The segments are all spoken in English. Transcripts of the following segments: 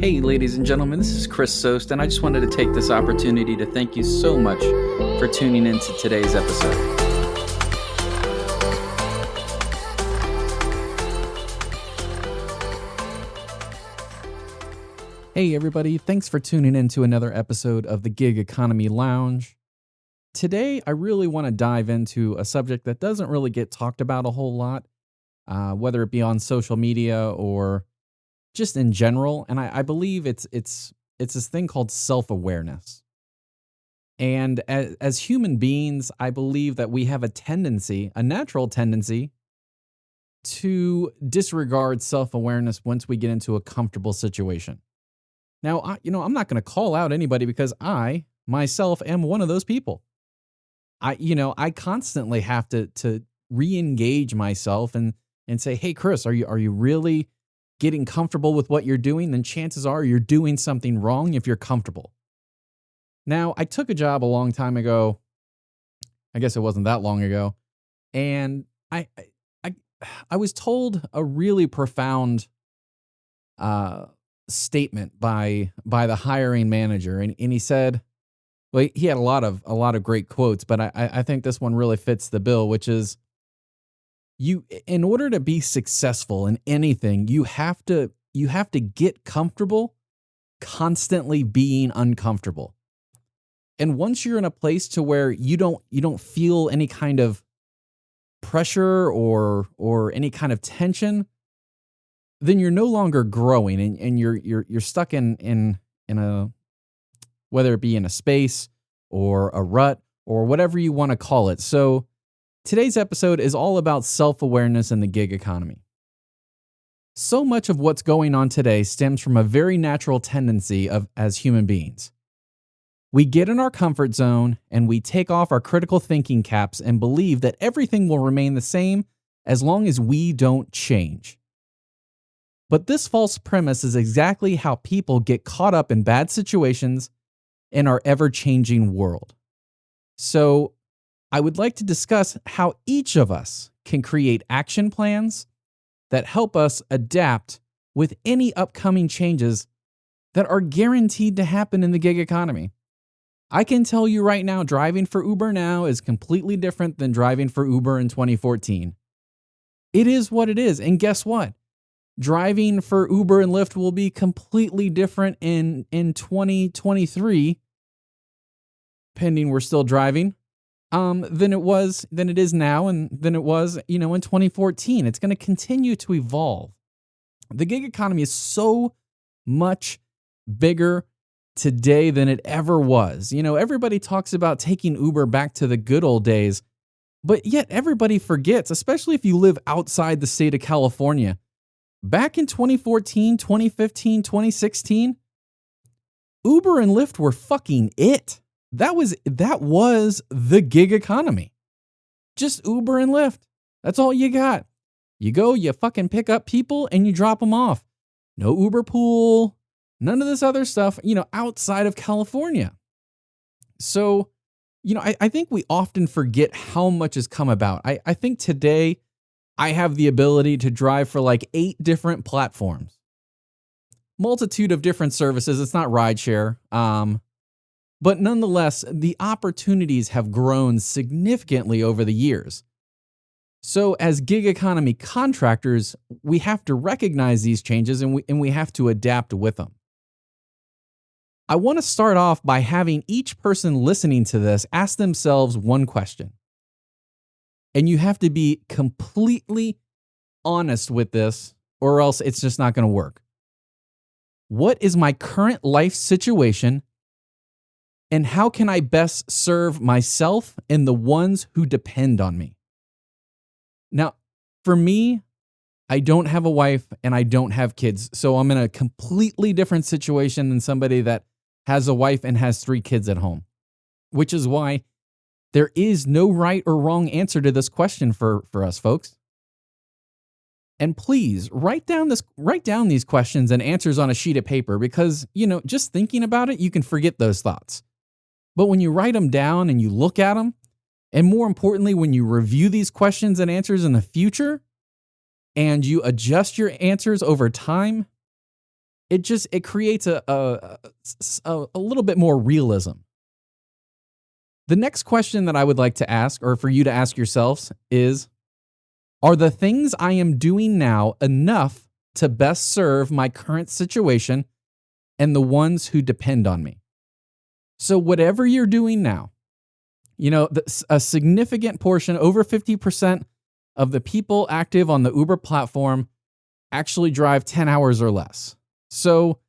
Hey, ladies and gentlemen, this is Chris Sost, and I just wanted to take this opportunity to thank you so much for tuning in to today's episode. Hey, everybody, thanks for tuning in to another episode of the Gig Economy Lounge. Today, I really want to dive into a subject that doesn't really get talked about a whole lot, whether it be on social media or just in general, and I believe it's this thing called self-awareness. And as human beings, I believe that we have a natural tendency, to disregard self-awareness once we get into a comfortable situation. Now, I'm not going to call out anybody because I myself am one of those people. I constantly have to re-engage myself and say, "Hey, Chris, are you really getting comfortable with what you're doing?" Then chances are you're doing something wrong if you're comfortable. Now, I took a job a long time ago. I guess it wasn't that long ago, and I I was told a really profound statement by the hiring manager, and he said, well, he had a lot of great quotes, but I think this one really fits the bill, which is, in order to be successful in anything, you have to get comfortable constantly being uncomfortable. And once you're in a place to where you don't feel any kind of pressure or any kind of tension, then you're no longer growing, and you're stuck in a, whether it be in a space or a rut or whatever you want to call it. So today's episode is all about self-awareness in the gig economy. So much of what's going on today stems from a very natural tendency as human beings. We get in our comfort zone and we take off our critical thinking caps and believe that everything will remain the same as long as we don't change. But this false premise is exactly how people get caught up in bad situations in our ever-changing world. So, I would like to discuss how each of us can create action plans that help us adapt with any upcoming changes that are guaranteed to happen in the gig economy. I can tell you right now, driving for Uber now is completely different than driving for Uber in 2014. It is what it is, and guess what? Driving for Uber and Lyft will be completely different in 2023, pending we're still driving, than it is now, and than it was, in 2014. It's going to continue to evolve. The gig economy is so much bigger today than it ever was. Everybody talks about taking Uber back to the good old days, but yet everybody forgets, especially if you live outside the state of California. Back in 2014, 2015, 2016, Uber and Lyft were fucking it. That was the gig economy. Just Uber and Lyft. That's all you got. You go, you fucking pick up people and you drop them off. No Uber pool, none of this other stuff, outside of California. So, I think we often forget how much has come about. I think today I have the ability to drive for like 8 different platforms. Multitude of different services. It's not Rideshare. But nonetheless, the opportunities have grown significantly over the years. So as gig economy contractors, we have to recognize these changes and we have to adapt with them. I want to start off by having each person listening to this ask themselves one question. And you have to be completely honest with this, or else it's just not going to work. What is my current life situation, and how can I best serve myself and the ones who depend on me? Now, for me, I don't have a wife and I don't have kids, so I'm in a completely different situation than somebody that has a wife and has 3 kids at home, which is why there is no right or wrong answer to this question for us folks. And please write down these questions and answers on a sheet of paper because, just thinking about it, you can forget those thoughts. But when you write them down and you look at them, and more importantly, when you review these questions and answers in the future and you adjust your answers over time, it creates a little bit more realism. The next question that I would like to ask, or for you to ask yourselves, is, are the things I am doing now enough to best serve my current situation and the ones who depend on me? So whatever you're doing now, a significant portion, over 50% of the people active on the Uber platform actually drive 10 hours or less. So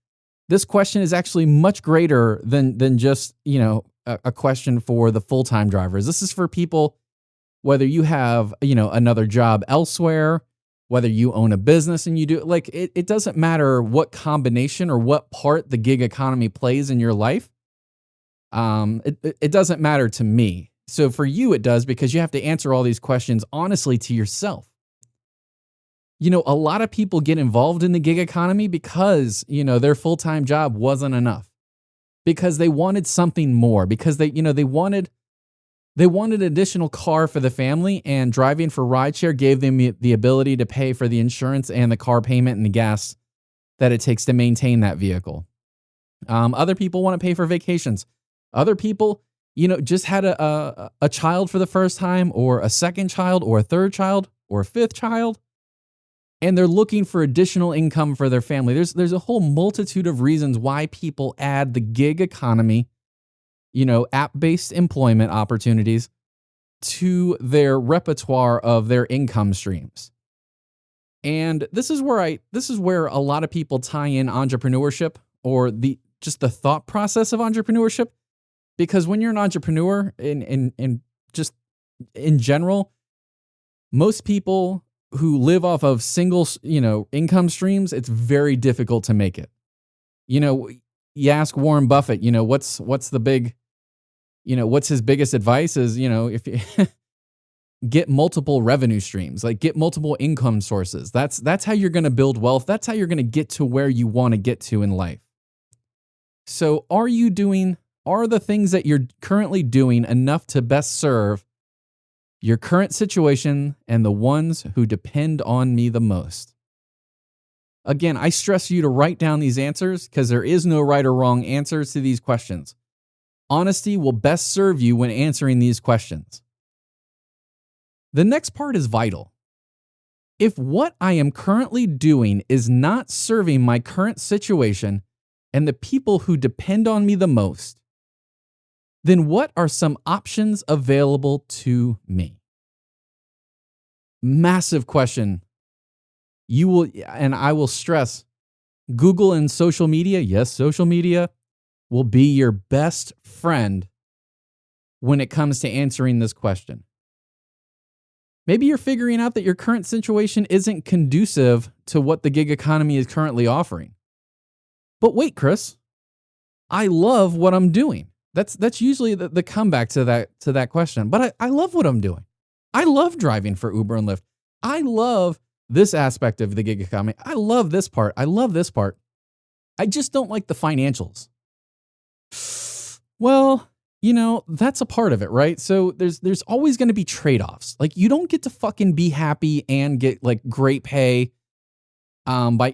this question is actually much greater than just, a question for the full-time drivers. This is for people, whether you have, another job elsewhere, whether you own a business and you do, like, it doesn't matter what combination or what part the gig economy plays in your life. It doesn't matter to me. So for you, it does, because you have to answer all these questions honestly to yourself. A lot of people get involved in the gig economy because, their full-time job wasn't enough, because they wanted something more, because they wanted additional car for the family, and driving for Rideshare gave them the ability to pay for the insurance and the car payment and the gas that it takes to maintain that vehicle. Other people want to pay for vacations. Other people, just had a child for the first time, or a second child, or a third child, or a fifth child, and they're looking for additional income for their family. There's a whole multitude of reasons why people add the gig economy, app-based employment opportunities to their repertoire of their income streams. And this is where a lot of people tie in entrepreneurship, or just the thought process of entrepreneurship. Because when you're an entrepreneur, in just in general, most people who live off of single, income streams, it's very difficult to make it. You ask Warren Buffett, what's the big, what's his biggest advice is, if you get multiple revenue streams, like get multiple income sources. That's how you're going to build wealth. That's how you're going to get to where you want to get to in life. So are the things that you're currently doing enough to best serve your current situation and the ones who depend on me the most? Again, I stress you to write down these answers, because there is no right or wrong answers to these questions. Honesty will best serve you when answering these questions. The next part is vital. If what I am currently doing is not serving my current situation and the people who depend on me the most, then what are some options available to me? Massive question. I will stress, Google and social media, yes, social media will be your best friend when it comes to answering this question. Maybe you're figuring out that your current situation isn't conducive to what the gig economy is currently offering. But wait, Chris, I love what I'm doing. That's usually the comeback to that question. But I love what I'm doing. I love driving for Uber and Lyft. I love this aspect of the gig economy. I love this part. I love this part. I just don't like the financials. Well, that's a part of it, right? So there's always going to be trade-offs. Like, you don't get to fucking be happy and get like great pay by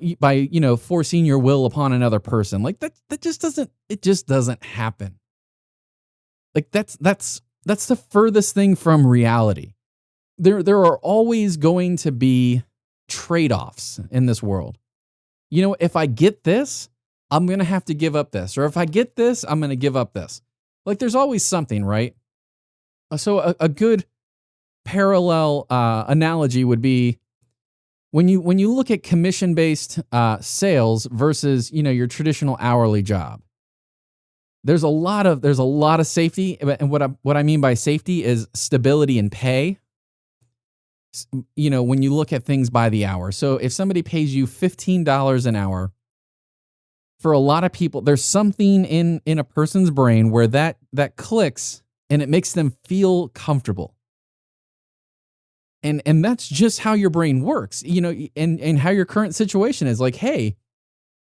forcing your will upon another person. Like that just doesn't happen. Like that's the furthest thing from reality. There are always going to be trade-offs in this world. If I get this, I'm going to have to give up this. Or if I get this, I'm going to give up this. Like, there's always something, right? So a good parallel analogy would be when you look at commission-based sales versus, your traditional hourly job. There's a lot of safety, and what I mean by safety is stability and pay. When you look at things by the hour. So if somebody pays you $15 an hour, for a lot of people, there's something in a person's brain where that clicks and it makes them feel comfortable. And that's just how your brain works, and how your current situation is. Like, hey,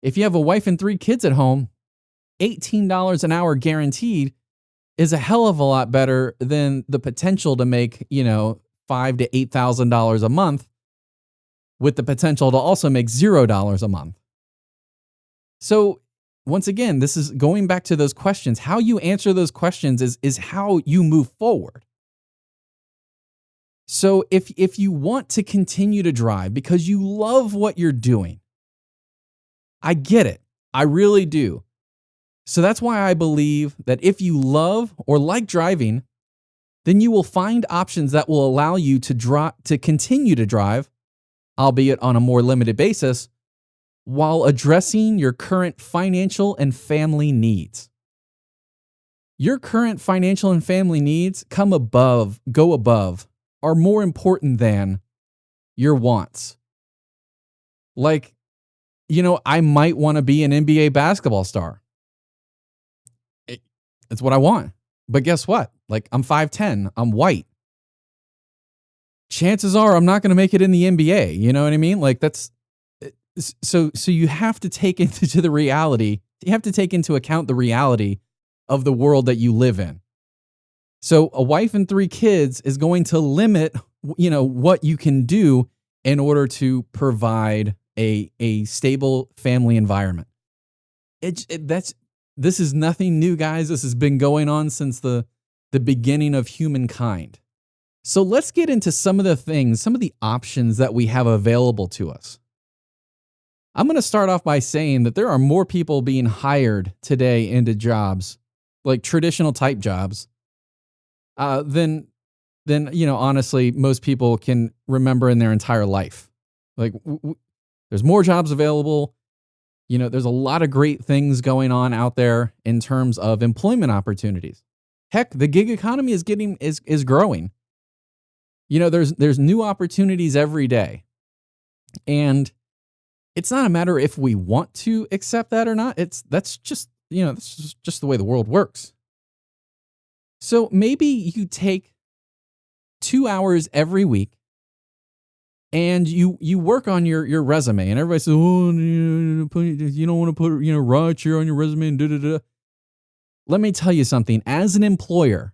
if you have a wife and 3 kids at home, $18 an hour guaranteed is a hell of a lot better than the potential to make, $5,000 to $8,000 a month, with the potential to also make $0 a month. So once again, this is going back to those questions. How you answer those questions is how you move forward. So if you want to continue to drive because you love what you're doing, I get it. I really do. So that's why I believe that if you love or like driving, then you will find options that will allow you to continue to drive, albeit on a more limited basis, while addressing your current financial and family needs. Your current financial and family needs go above, are more important than your wants. Like, I might want to be an NBA basketball star. It's what I want. But guess what? Like, I'm 5'10", I'm white. Chances are I'm not going to make it in the NBA. You know what I mean? Like, that's so you have to take into the reality. You have to take into account the reality of the world that you live in. So a wife and 3 kids is going to limit, what you can do in order to provide a stable family environment. This is nothing new, guys. This has been going on since the beginning of humankind. So let's get into some of the options that we have available to us. I'm going to start off by saying that there are more people being hired today into jobs, like traditional type jobs, than honestly, most people can remember in their entire life. Like, there's more jobs available. There's a lot of great things going on out there in terms of employment opportunities. Heck, the gig economy is growing. There's new opportunities every day. And it's not a matter if we want to accept that or not. That's just the way the world works. So maybe you take 2 hours every week and you work on your resume, and everybody says, "Oh, you don't want to put rideshare on your resume and da da da." Let me tell you something. As an employer,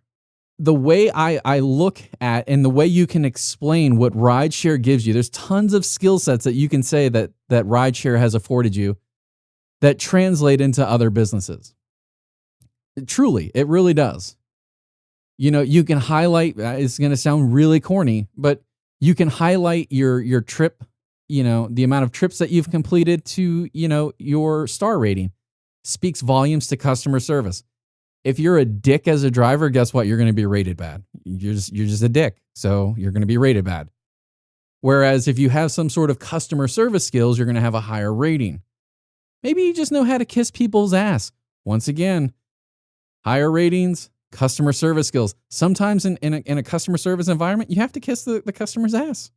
the way I look at and the way you can explain what rideshare gives you, there's tons of skill sets that you can say that rideshare has afforded you that translate into other businesses. Truly, it really does. You can highlight, it's going to sound really corny, but you can highlight your trip, the amount of trips that you've completed to, your star rating. Speaks volumes to customer service. If you're a dick as a driver, guess what? You're going to be rated bad. You're just a dick, so you're going to be rated bad. Whereas if you have some sort of customer service skills, you're going to have a higher rating. Maybe you just know how to kiss people's ass. Once again, higher ratings, customer service skills. Sometimes in a customer service environment, you have to kiss the customer's ass.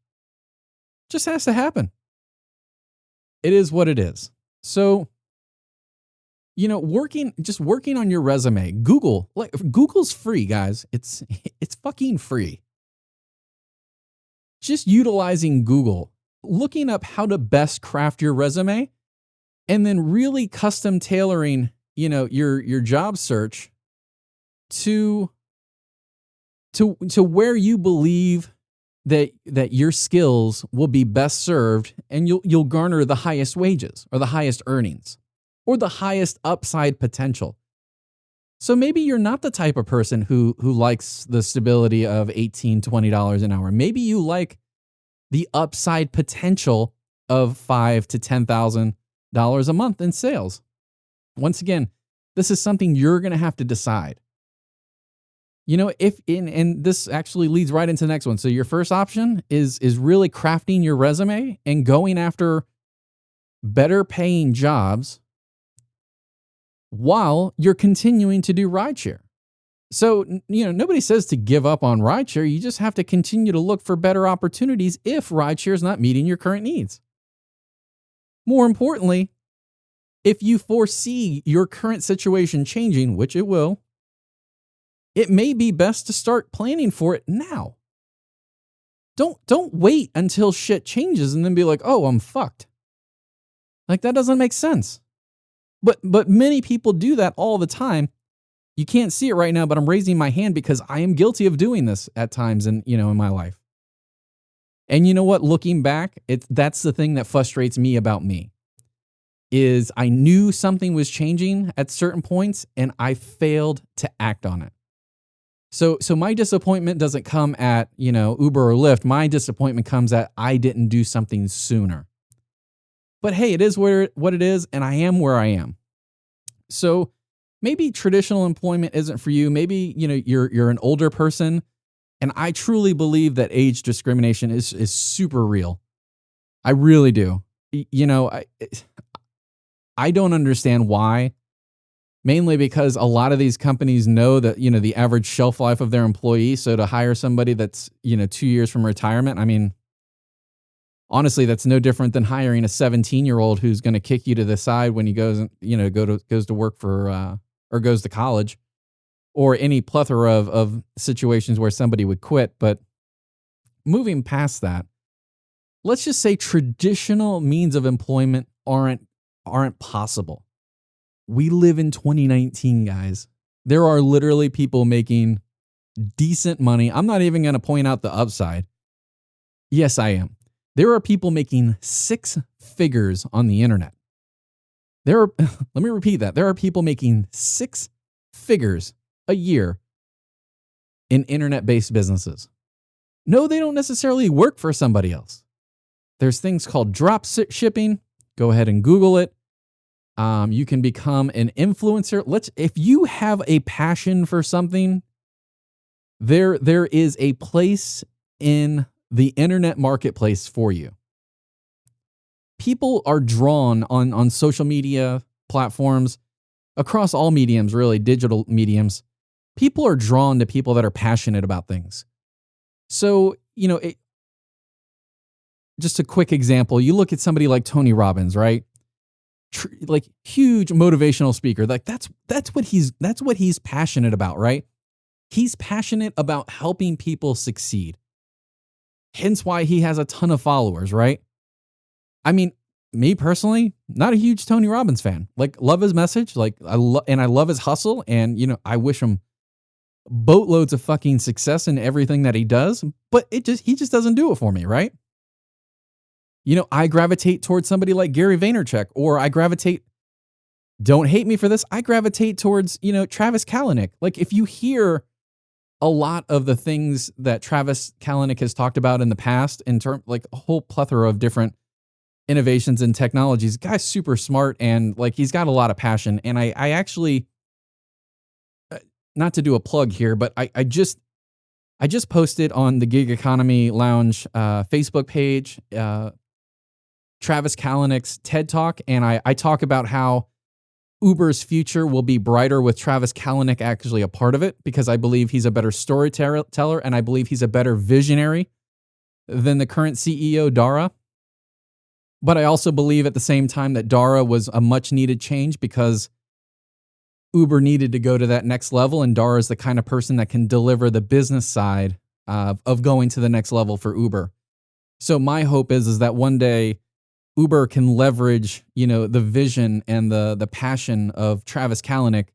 Just has to happen. It is what it is. So, working on your resume, Google's free, guys. It's fucking free. Just utilizing Google, looking up how to best craft your resume, and then really custom tailoring, your job search to where you believe that your skills will be best served, and you'll garner the highest wages or the highest earnings or the highest upside potential. So maybe you're not the type of person who likes the stability of $18, $20 an hour. Maybe you like the upside potential of $5,000 to $10,000 a month in sales. Once again, this is something you're going to have to decide. And this actually leads right into the next one. So your first option is really crafting your resume and going after better paying jobs while you're continuing to do rideshare. So, nobody says to give up on rideshare. You just have to continue to look for better opportunities if rideshare is not meeting your current needs. More importantly, if you foresee your current situation changing, which it will, it may be best to start planning for it now. Don't wait until shit changes and then be like, "Oh, I'm fucked." Like, that doesn't make sense. But many people do that all the time. You can't see it right now, but I'm raising my hand because I am guilty of doing this at times in my life. And you know what? Looking back, that's the thing that frustrates me about me. is I knew something was changing at certain points and I failed to act on it. So my disappointment doesn't come at, Uber or Lyft. My disappointment comes at I didn't do something sooner. But hey, it is what it is, and I am where I am. So maybe traditional employment isn't for you. Maybe, you're an older person, and I truly believe that age discrimination is super real. I really do. I don't understand why. Mainly because a lot of these companies know that, the average shelf life of their employees. So to hire somebody that's, 2 years from retirement, I mean, honestly, that's no different than hiring a 17-year-old who's going to kick you to the side when he goes to work for, or goes to college, or any plethora of situations where somebody would quit. But moving past that, let's just say traditional means of employment aren't possible. We live in 2019, guys. There are literally people making decent money. I'm not even going to point out the upside. Yes, I am. There are people making 6 figures on the internet. Let me repeat that. There are people making 6 figures a year in internet-based businesses. No, they don't necessarily work for somebody else. There's things called drop shipping. Go ahead and Google it. You can become an influencer. If you have a passion for something, there is a place in the internet marketplace for you. People are drawn on social media platforms across all mediums, really digital mediums. People are drawn to people that are passionate about things. So, just a quick example, you look at somebody like Tony Robbins, right? Like huge motivational speaker. Like that's what he's passionate about, right? He's passionate about helping people succeed. Hence why he has a ton of followers, right? I mean, me personally, not a huge Tony Robbins fan. Like, love his message, I love his hustle, and I wish him boatloads of fucking success in everything that he does, but he just doesn't do it for me, right? I gravitate towards somebody like Gary Vaynerchuk, or don't hate me for this, I gravitate towards, Travis Kalanick. Like, if you hear a lot of the things that Travis Kalanick has talked about in the past, in terms, like a whole plethora of different innovations and technologies, guy's super smart, and like, he's got a lot of passion. And I actually, not to do a plug here, but I just posted on the Gig Economy Lounge Facebook page, Travis Kalanick's TED Talk, and I talk about how Uber's future will be brighter with Travis Kalanick actually a part of it, because I believe he's a better storyteller, and I believe he's a better visionary than the current CEO, Dara. But I also believe at the same time that Dara was a much needed change, because Uber needed to go to that next level, and Dara is the kind of person that can deliver the business side of going to the next level for Uber. So my hope is that one day Uber can leverage, the vision and the passion of Travis Kalanick,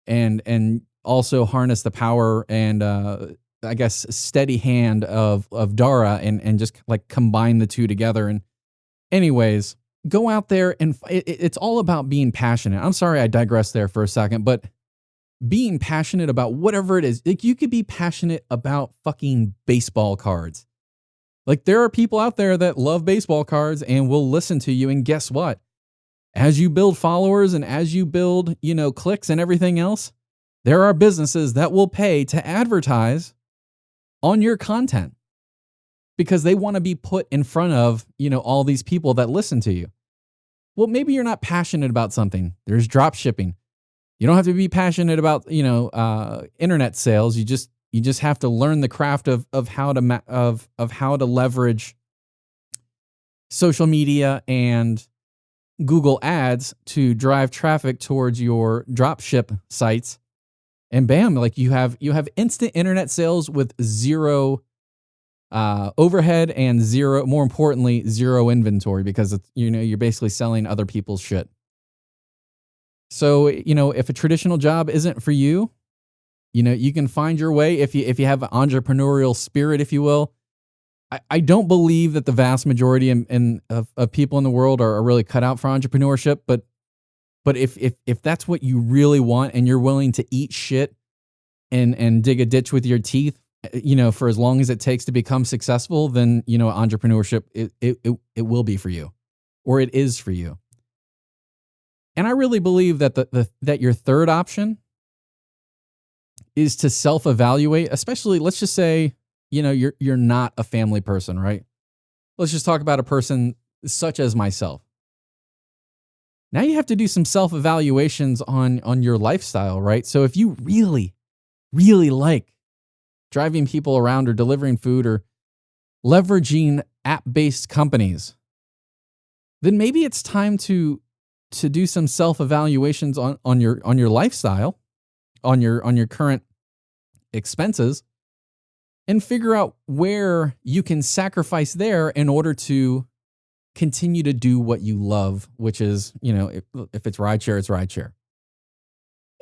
and also harness the power and I guess steady hand of Dara, and just like combine the two together. And anyways, go out there, and it's all about being passionate. I'm sorry I digressed there for a second, but being passionate about whatever it is. Like, you could be passionate about fucking baseball cards. Like, there are people out there that love baseball cards and will listen to you. And guess what? As you build followers and as you build, clicks and everything else, there are businesses that will pay to advertise on your content, because they want to be put in front of, all these people that listen to you. Well, maybe you're not passionate about something. There's drop shipping. You don't have to be passionate about, internet sales. You just have to learn the craft of how to leverage social media and Google Ads to drive traffic towards your drop ship sites. And bam, like you have instant internet sales with zero overhead and more importantly, zero inventory, because it's, you're basically selling other people's shit. So, if a traditional job isn't for you, you can find your way if you have an entrepreneurial spirit, if you will. I don't believe that the vast majority of people in the world are really cut out for entrepreneurship, but if that's what you really want and you're willing to eat shit and dig a ditch with your teeth, for as long as it takes to become successful, then entrepreneurship it will be for you, or it is for you. And I really believe that that your third option is to self-evaluate, especially let's just say, you're not a family person, right? Let's just talk about a person such as myself. Now you have to do some self-evaluations on your lifestyle, right? So if you really, really like driving people around or delivering food or leveraging app-based companies, then maybe it's time to do some self-evaluations on your lifestyle, on your current expenses, and figure out where you can sacrifice there in order to continue to do what you love, which is, if it's rideshare, it's rideshare.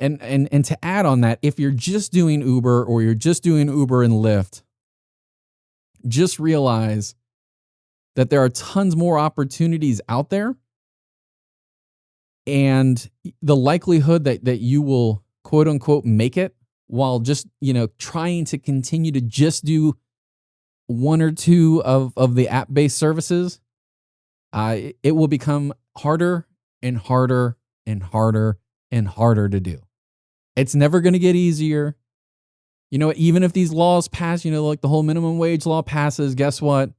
And to add on that, if you're just doing Uber or you're just doing Uber and Lyft, just realize that there are tons more opportunities out there. And the likelihood that you will quote unquote make it while just, trying to continue to just do one or two of the app-based services, it will become harder and harder and harder and harder to do. It's never going to get easier. Even if these laws pass, like the whole minimum wage law passes, guess what?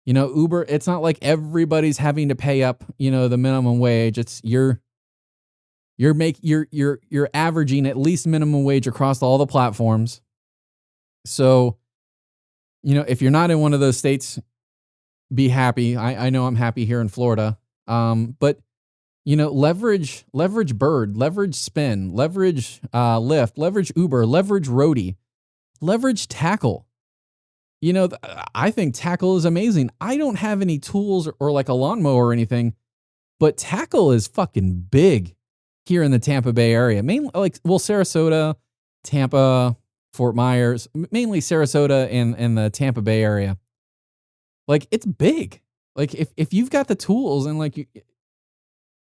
Uber, it's not like everybody's having to pay up, the minimum wage. It's you're averaging at least minimum wage across all the platforms. So, if you're not in one of those states, be happy. I know I'm happy here in Florida. But leverage Bird, leverage Spin, leverage Lyft, leverage Uber, leverage Roadie, leverage Tackle. I think Tackle is amazing. I don't have any tools or like a lawnmower or anything, but Tackle is fucking big here in the Tampa Bay area. Mainly Sarasota, Tampa, Fort Myers, mainly Sarasota and the Tampa Bay area. Like, it's big. Like, if you've got the tools and like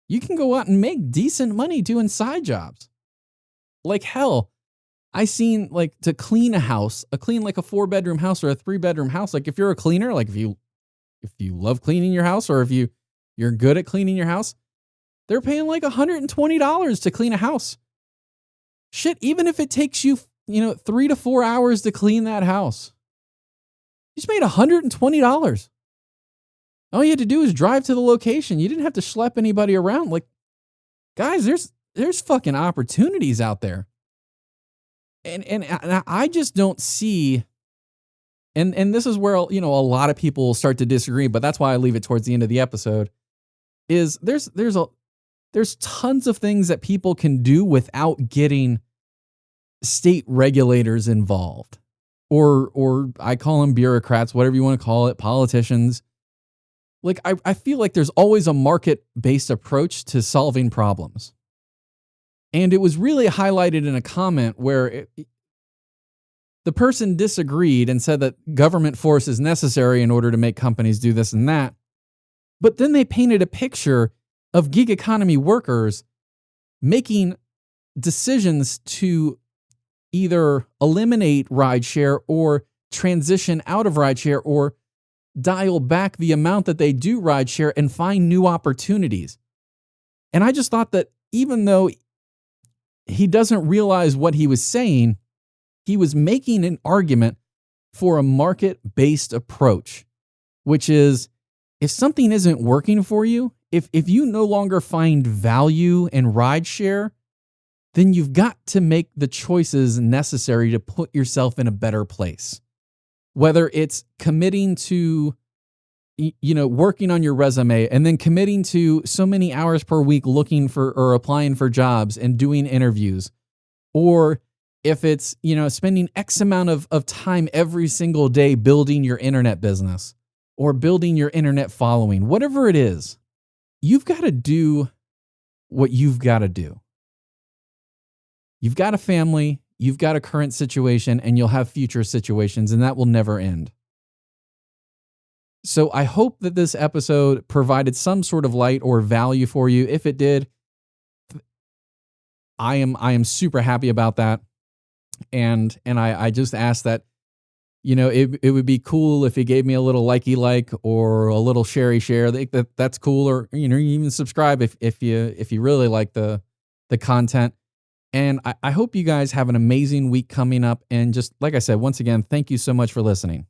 you can go out and make decent money doing side jobs. Like, hell, I seen like to clean a house, like a 4-bedroom house or a 3-bedroom house. Like, if you're a cleaner, like if you love cleaning your house, or if you're good at cleaning your house, they're paying like $120 to clean a house. Shit, even if it takes you, 3 to 4 hours to clean that house, you just made $120. All you had to do is drive to the location. You didn't have to schlep anybody around. Like, guys, there's fucking opportunities out there. And I just don't see, and this is where, a lot of people will start to disagree, but that's why I leave it towards the end of the episode, is there's tons of things that people can do without getting state regulators involved. Or I call them bureaucrats, whatever you want to call it, politicians. Like, I feel like there's always a market-based approach to solving problems. And it was really highlighted in a comment where the person disagreed and said that government force is necessary in order to make companies do this and that. But then they painted a picture of gig economy workers making decisions to either eliminate rideshare or transition out of rideshare or dial back the amount that they do rideshare and find new opportunities. And I just thought that even though he doesn't realize what he was saying, he was making an argument for a market-based approach, which is, if something isn't working for you, if you no longer find value in rideshare, then you've got to make the choices necessary to put yourself in a better place. Whether it's committing to, working on your resume and then committing to so many hours per week looking for or applying for jobs and doing interviews, or if it's, spending X amount of time every single day building your internet business or building your internet following, whatever it is, you've got to do what you've got to do. You've got a family, you've got a current situation, and you'll have future situations, and that will never end. So I hope that this episode provided some sort of light or value for you. If it did, I am super happy about that. And I just ask that, it would be cool if you gave me a little likey like or a little share. That's cool. Or even subscribe if you really like the content. And I hope you guys have an amazing week coming up. And just like I said, once again, thank you so much for listening.